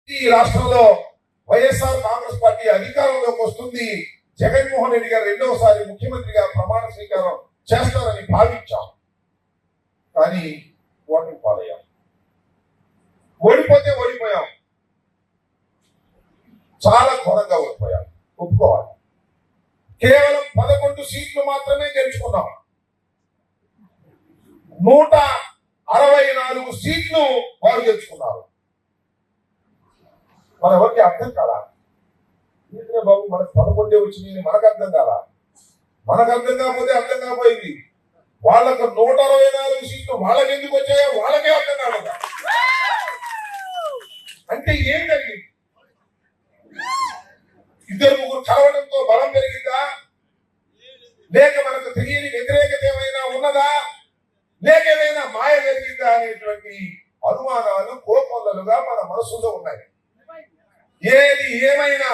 ఈ రాష్ట్రంలో వైఎస్ఆర్ కాంగ్రెస్ పార్టీ అధికారంలోకి వస్తుంది, జగన్మోహన్ రెడ్డి గారు రెండవసారి ముఖ్యమంత్రిగా ప్రమాణ స్వీకారం చేస్తారని భావించాం. కానీ ఓటమి పాలయ్యాం. ఓడిపోతే ఓడిపోయాం, చాలా ఘోరంగా ఓడిపోయాం, ఒప్పుకోవాలి. కేవలం 11 సీట్లు మాత్రమే గెలుచుకున్నాం. 164 సీట్లు వారు గెలుచుకున్నారు. మన ఎవరికి అర్థం కాదా? బాబు మనకు 11 వచ్చినాయి, మనకు అర్థం కాదా? మనకు అర్థం కాకపోతే అర్థం కాకపోయింది. వాళ్ళకు 164 సీట్లు వాళ్ళకి ఎందుకు వచ్చాయో వాళ్ళకే అర్థం కాదు. అంటే ఏం జరిగింది? ఇద్దరు ముగ్గురు కలవడంతో బలం పెరిగిందా, లేక మనకు తెలియని వ్యతిరేకత ఏమైనా ఉన్నదా, లేక ఏమైనా మాయ జరిగిందా అనేటువంటి అనుమానాలు కోకొల్లలుగా మన మనసులో ఉన్నాయి. ఏది ఏమైనా